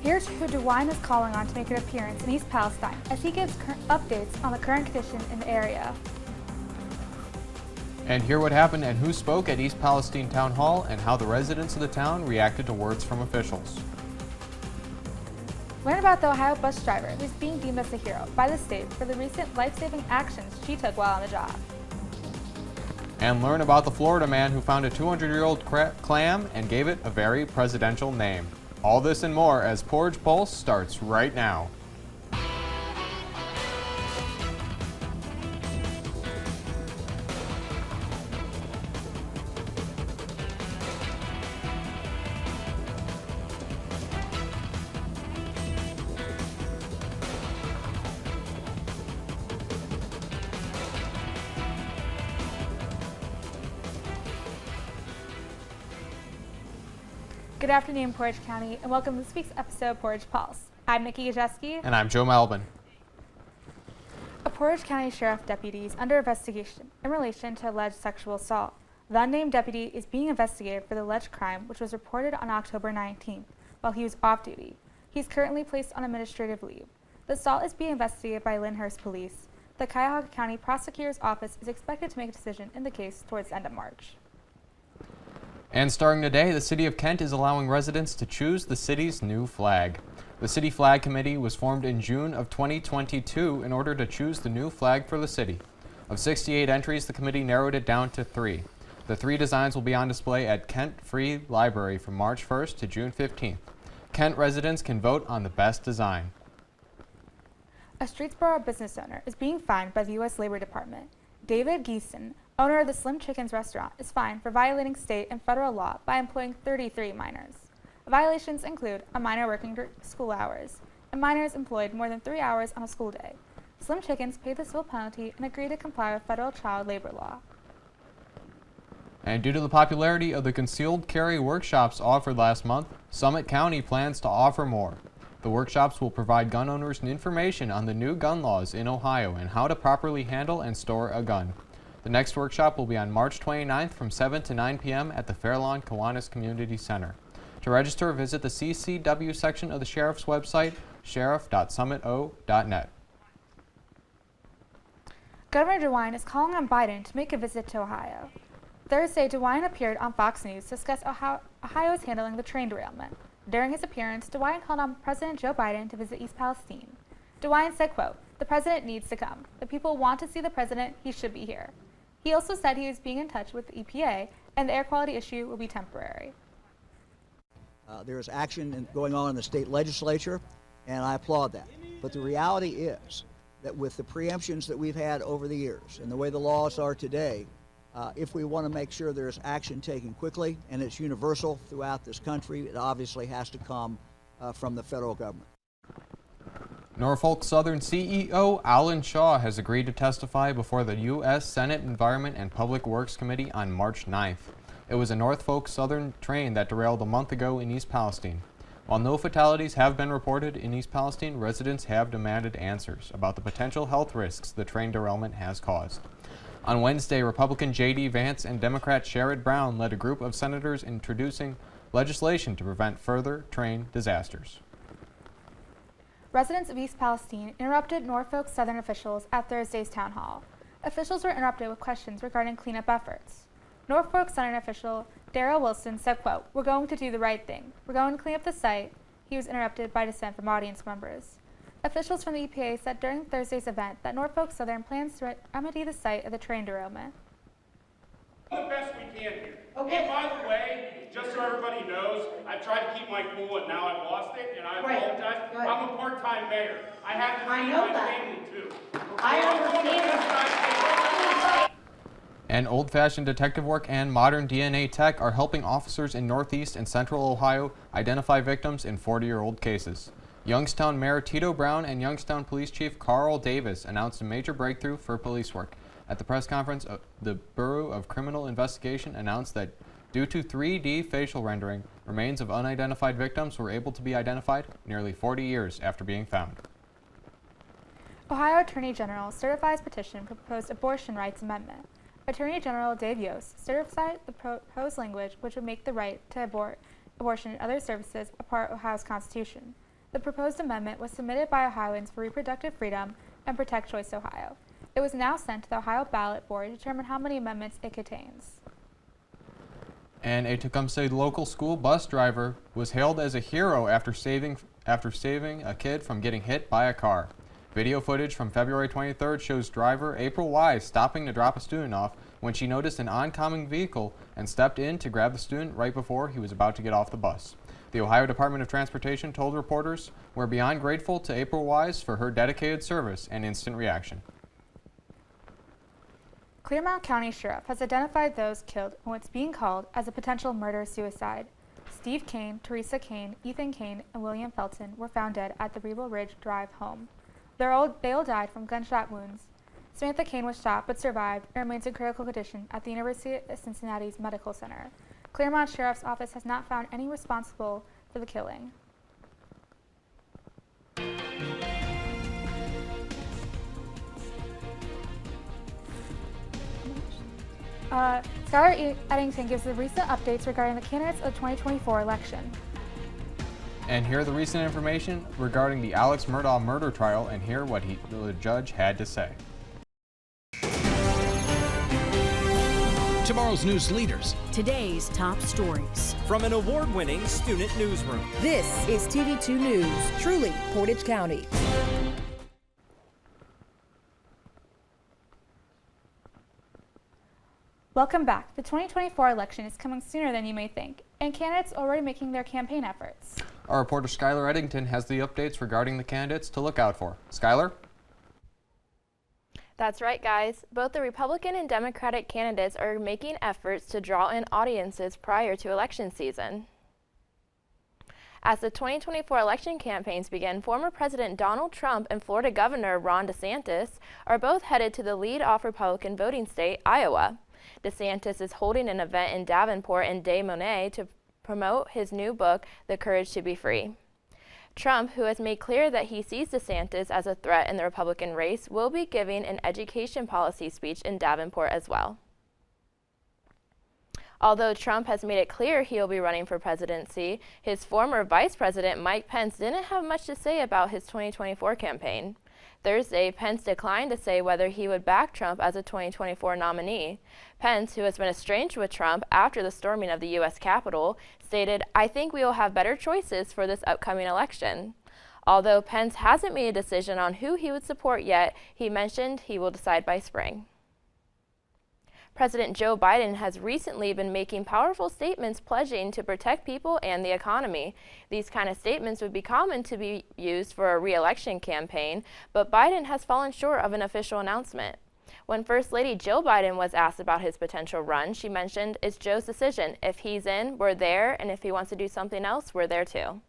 Here's who DeWine is calling on to make an appearance in East Palestine as he gives updates on the current condition in the area. And hear what happened and who spoke at East Palestine Town Hall and how the residents of the town reacted to words from officials. Learn about the Ohio bus driver who's being deemed as a hero by the state for the recent life-saving actions she took while on the job. And learn about the Florida man who found a 200-year-old clam and gave it a very presidential name. All this and more as Portage Pulse starts right now. Good afternoon, Portage County, and welcome to this week's episode of Portage Pulse. I'm Nikki Gasiewski. And I'm Joe Malbin. A Portage County Sheriff deputy is under investigation in relation to alleged sexual assault. The unnamed deputy is being investigated for the alleged crime, which was reported on October 19th while he was off duty. He's currently placed on administrative leave. The assault is being investigated by Lyndhurst Police. The Cuyahoga County Prosecutor's Office is expected to make a decision in the case towards the end of March. And starting today, the City of Kent is allowing residents to choose the city's new flag. The City Flag Committee was formed in June of 2022 in order to choose the new flag for the city. Of 68 entries, the committee narrowed it down to 3. The 3 designs will be on display at Kent Free Library from March 1st to June 15th. Kent residents can vote on the best design. A Streetsboro business owner is being fined by the U.S. Labor Department. David Gieson, owner of the Slim Chickens restaurant, is fined for violating state and federal law by employing 33 minors. The violations include a minor working school hours, and minors employed more than 3 hours on a school day. Slim Chickens paid the civil penalty and agreed to comply with federal child labor law. And due to the popularity of the concealed carry workshops offered last month, Summit County plans to offer more. The workshops will provide gun owners information on the new gun laws in Ohio and how to properly handle and store a gun. The next workshop will be on March 29th from 7 to 9 p.m. at the Fairlawn Kiwanis Community Center. To register, visit the CCW section of the Sheriff's website, sheriff.summito.net. Governor DeWine is calling on Biden to make a visit to Ohio. Thursday, DeWine appeared on Fox News to discuss how Ohio is handling the train derailment. During his appearance, DeWine called on President Joe Biden to visit East Palestine. DeWine said, quote, "The president needs to come. The people want to see the president. He should be here." He also said he was being in touch with the EPA and the air quality issue will be temporary. There is action going on in the state legislature, and I applaud that. But the reality is that with the preemptions that we've had over the years and the way the laws are today, if we want to make sure there's action taken quickly and it's universal throughout this country, it obviously has to come from the federal government. Norfolk Southern CEO Alan Shaw has agreed to testify before the U.S. Senate Environment and Public Works Committee on March 9th. It was a Norfolk Southern train that derailed a month ago in East Palestine. While no fatalities have been reported in East Palestine, residents have demanded answers about the potential health risks the train derailment has caused. On Wednesday, Republican J.D. Vance and Democrat Sherrod Brown led a group of senators introducing legislation to prevent further train disasters. Residents of East Palestine interrupted Norfolk Southern officials at Thursday's town hall. Officials were interrupted with questions regarding cleanup efforts. Norfolk Southern official Darrell Wilson said, quote, "We're going to do the right thing. We're going to clean up the site." He was interrupted by dissent from audience members. Officials from the EPA said during Thursday's event that Norfolk Southern plans to remedy the site of the train derailment. The best we can here. Okay. And by the way, just so everybody knows, I've tried to keep my cool and now I've lost it, and I apologize. Right. I'm a part-time mayor. I have to feed my family too. I understand. And old-fashioned detective work and modern DNA tech are helping officers in Northeast and Central Ohio identify victims in 40-year-old cases. Youngstown Mayor Tito Brown and Youngstown Police Chief Carl Davis announced a major breakthrough for police work. At the press conference, the Bureau of Criminal Investigation announced that due to 3D facial rendering, remains of unidentified victims were able to be identified nearly 40 years after being found. Ohio Attorney General certifies petition for proposed abortion rights amendment. Attorney General Dave Yost certified the proposed language which would make the right to abortion and other services a part of Ohio's Constitution. The proposed amendment was submitted by Ohioans for Reproductive Freedom and Protect Choice Ohio. It was now sent to the Ohio Ballot Board to determine how many amendments it contains. And a Tecumseh local school bus driver was hailed as a hero after saving a kid from getting hit by a car. Video footage from February 23rd shows driver April Wise stopping to drop a student off when she noticed an oncoming vehicle and stepped in to grab the student right before he was about to get off the bus. The Ohio Department of Transportation told reporters, "We're beyond grateful to April Wise for her dedicated service and instant reaction." Clermont County Sheriff has identified those killed in what's being called as a potential murder-suicide. Steve Kane, Teresa Kane, Ethan Kane, and William Felton were found dead at the Rebel Ridge Drive home. They all died from gunshot wounds. Samantha Kane was shot but survived and remains in critical condition at the University of Cincinnati's Medical Center. Clermont Sheriff's Office has not found any responsible for the killing. Skylar Eddington gives the recent updates regarding the candidates of the 2024 election. And here are the recent information regarding the Alex Murdaugh murder trial, and hear what the judge had to say. Tomorrow's news leaders. Today's top stories. From an award-winning student newsroom. This is TV2 News, truly Portage County. Welcome back. The 2024 election is coming sooner than you may think, and candidates are already making their campaign efforts. Our reporter Skylar Eddington has the updates regarding the candidates to look out for. Skylar? That's right, guys. Both the Republican and Democratic candidates are making efforts to draw in audiences prior to election season. As the 2024 election campaigns begin, former President Donald Trump and Florida Governor Ron DeSantis are both headed to the lead-off Republican voting state, Iowa. DeSantis is holding an event in Davenport and Des Moines to promote his new book, The Courage to Be Free. Trump, who has made clear that he sees DeSantis as a threat in the Republican race, will be giving an education policy speech in Davenport as well. Although Trump has made it clear he'll be running for presidency, his former Vice President Mike Pence didn't have much to say about his 2024 campaign. Thursday, Pence declined to say whether he would back Trump as a 2024 nominee. Pence, who has been estranged with Trump after the storming of the U.S. Capitol, stated, "I think we will have better choices for this upcoming election." Although Pence hasn't made a decision on who he would support yet, he mentioned he will decide by spring. President Joe Biden has recently been making powerful statements pledging to protect people and the economy. These kind of statements would be common to be used for a re-election campaign, but Biden has fallen short of an official announcement. When First Lady Jill Biden was asked about his potential run, she mentioned, "It's Joe's decision. If he's in, we're there, and if he wants to do something else, we're there too."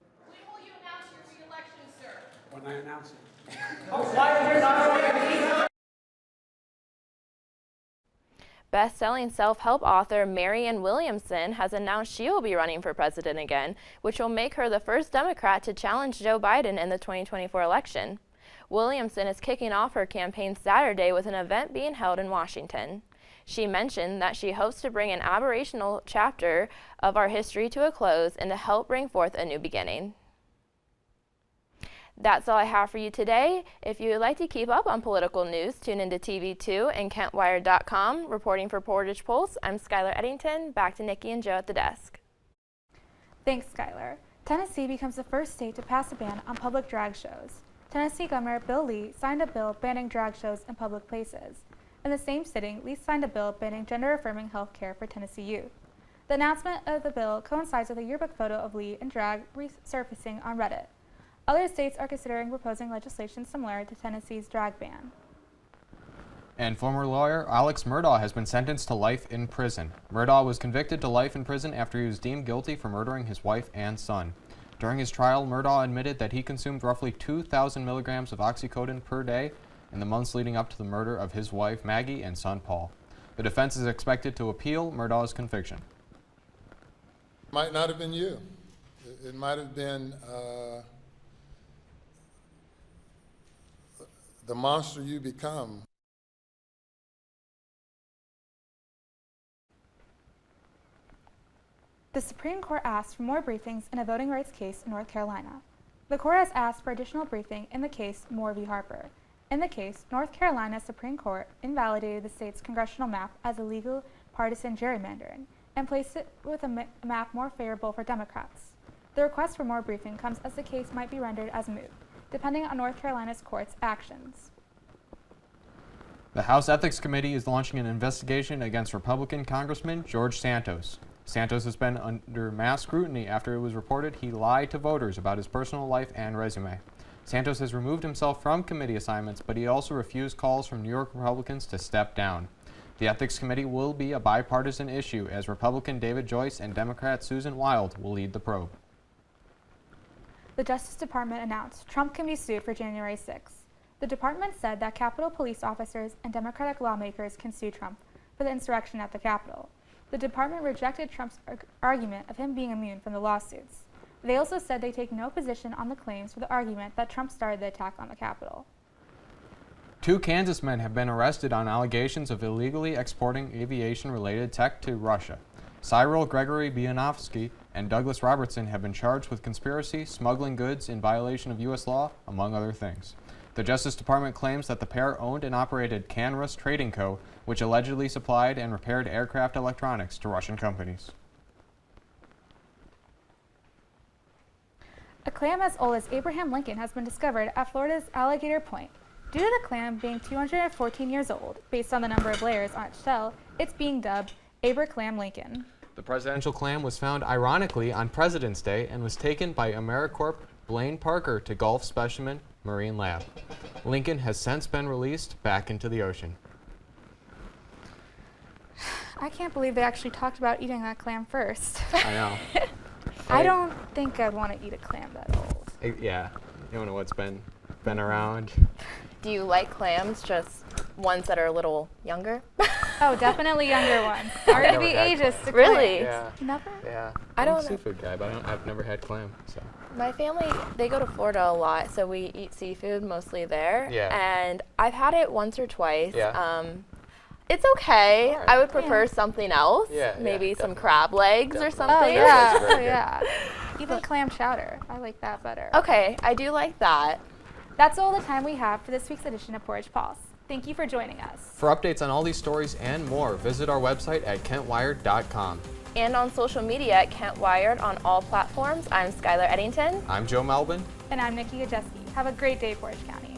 When will you announce your re-election, sir? When I announce it. Best-selling self-help author Marianne Williamson has announced she will be running for president again, which will make her the first Democrat to challenge Joe Biden in the 2024 election. Williamson is kicking off her campaign Saturday with an event being held in Washington. She mentioned that she hopes to bring an aberrational chapter of our history to a close and to help bring forth a new beginning. That's all I have for you today. If you would like to keep up on political news, tune into TV2 and KentWire.com. Reporting for Portage Pulse, I'm Skylar Eddington. Back to Nikki and Joe at the desk. Thanks, Skylar. Tennessee becomes the first state to pass a ban on public drag shows. Tennessee Governor Bill Lee signed a bill banning drag shows in public places. In the same sitting, Lee signed a bill banning gender-affirming health care for Tennessee youth. The announcement of the bill coincides with a yearbook photo of Lee in drag resurfacing on Reddit. Other states are considering proposing legislation similar to Tennessee's drag ban. And former lawyer Alex Murdaugh has been sentenced to life in prison. Murdaugh was convicted to life in prison after he was deemed guilty for murdering his wife and son. During his trial, Murdaugh admitted that he consumed roughly 2,000 milligrams of oxycodone per day in the months leading up to the murder of his wife Maggie and son Paul. The defense is expected to appeal Murdaugh's conviction. Might not have been you. It might have been the monster you become. The Supreme Court asked for more briefings in a voting rights case in North Carolina. The court has asked for additional briefing in the case Moore v. Harper. In the case, North Carolina Supreme Court invalidated the state's congressional map as illegal partisan gerrymandering and placed it with a map more favorable for Democrats. The request for more briefing comes as the case might be rendered as moot, depending on North Carolina's court's actions. The House Ethics Committee is launching an investigation against Republican Congressman George Santos. Santos has been under mass scrutiny after it was reported he lied to voters about his personal life and resume. Santos has removed himself from committee assignments, but he also refused calls from New York Republicans to step down. The Ethics Committee will be a bipartisan issue as Republican David Joyce and Democrat Susan Wild will lead the probe. The Justice Department announced Trump can be sued for January 6th. The department said that Capitol police officers and Democratic lawmakers can sue Trump for the insurrection at the Capitol. The department rejected Trump's argument of him being immune from the lawsuits. They also said they take no position on the claims for the argument that Trump started the attack on the Capitol. 2 Kansas men have been arrested on allegations of illegally exporting aviation-related tech to Russia. Cyril Gregory Bianovsky and Douglas Robertson have been charged with conspiracy, smuggling goods in violation of U.S. law, among other things. The Justice Department claims that the pair owned and operated Canrus Trading Co., which allegedly supplied and repaired aircraft electronics to Russian companies. A clam as old as Abraham Lincoln has been discovered at Florida's Alligator Point. Due to the clam being 214 years old, based on the number of layers on its shell, it's being dubbed Abraclam Lincoln. The presidential clam was found ironically on President's Day and was taken by AmeriCorp Blaine Parker to Gulf Specimen Marine Lab. Lincoln has since been released back into the ocean. I can't believe they actually talked about eating that clam first. I know. I don't think I'd want to eat a clam that old. Yeah, you don't know what's been around. Do you like clams, just ones that are a little younger? Oh, definitely younger ones. Sorry to be Never had ageist. to Really? Yeah. Never? Yeah. I I'm a don't know. seafood guy, but I've never had clam. So. My family, they go to Florida a lot, so we eat seafood mostly there. Yeah. And I've had it once or twice. Yeah. It's okay. All right. I would prefer something else. Yeah, Maybe yeah, some definitely. crab legs or Definitely. something. Oh, Crab yeah. legs are very Oh, good. yeah. Even clam chowder. I like that better. Okay, I do like that. That's all the time we have for this week's edition of Portage Pulse. Thank you for joining us. For updates on all these stories and more, visit our website at kentwired.com. And on social media at Kent Wired on all platforms. I'm Skylar Eddington. I'm Joe Malbin. And I'm Nikki Gasiewski. Have a great day, Portage County.